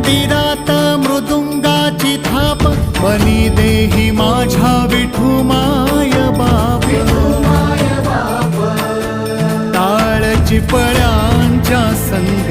मंदिरात मृदुंगाची थाप बनी देही माझ्या विठू माय बाप टाळ चिपळ्यांच्या संत